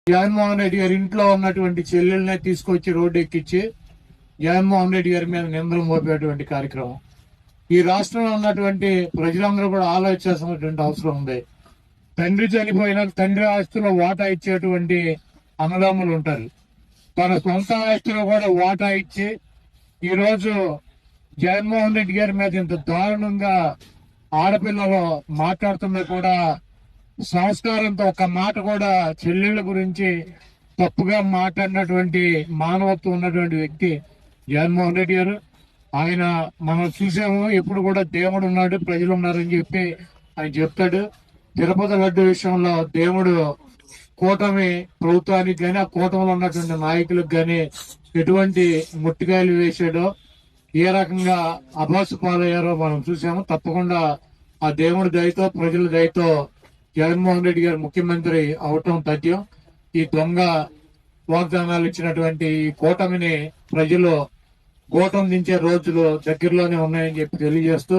జగన్మోహన్ రెడ్డి గారి ఇంట్లో ఉన్నటువంటి చెల్లెల్ని తీసుకొచ్చి రోడ్డు ఎక్కించి జగన్మోహన్ రెడ్డి గారి మీద నిందలు మోపేటువంటి కార్యక్రమం. ఈ రాష్ట్రంలో ఉన్నటువంటి ప్రజలందరూ కూడా ఆలోచించాల్సినటువంటి అవసరం ఉంది. తండ్రి చనిపోయిన తండ్రి ఆస్తిలో వాటా ఇచ్చేటువంటి అన్నదమ్ములు ఉంటారు. తన సొంత ఆస్తిలో కూడా వాటా ఇచ్చి ఈరోజు జగన్మోహన్ రెడ్డి గారి మీద ఇంత దారుణంగా ఆడపిల్లలు మాట్లాడుతున్నా కూడా సంస్కారంతో ఒక మాట కూడా చెల్లెళ్ళ గురించి తప్పుగా మాట్లాడినటువంటి మానవత్వం ఉన్నటువంటి వ్యక్తి జగన్మోహన్ రెడ్డి గారు. ఆయన మనం చూసాము, ఎప్పుడు కూడా దేవుడు ఉన్నాడు, ప్రజలు ఉన్నారని చెప్పి ఆయన చెప్తాడు. తిరుపతి లడ్డు విషయంలో దేవుడు కూటమి ప్రభుత్వానికి కానీ ఆ కూటమిలో ఉన్నటువంటి నాయకులకు కానీ ఎటువంటి ముట్టికాయలు వేసాడో, ఏ రకంగా అభాసు పాలయ్యారో మనం చూసాము. తప్పకుండా ఆ దేవుడి దయతో ప్రజల దయతో జగన్మోహన్ రెడ్డి గారు ముఖ్యమంత్రి అవటం తథ్యం. ఈ దొంగ వాగ్దానాలు ఇచ్చినటువంటి ఈ కూటమిని ప్రజలు గోటం దించే రోజులు దగ్గరలోనే ఉన్నాయని చెప్పి తెలియజేస్తూ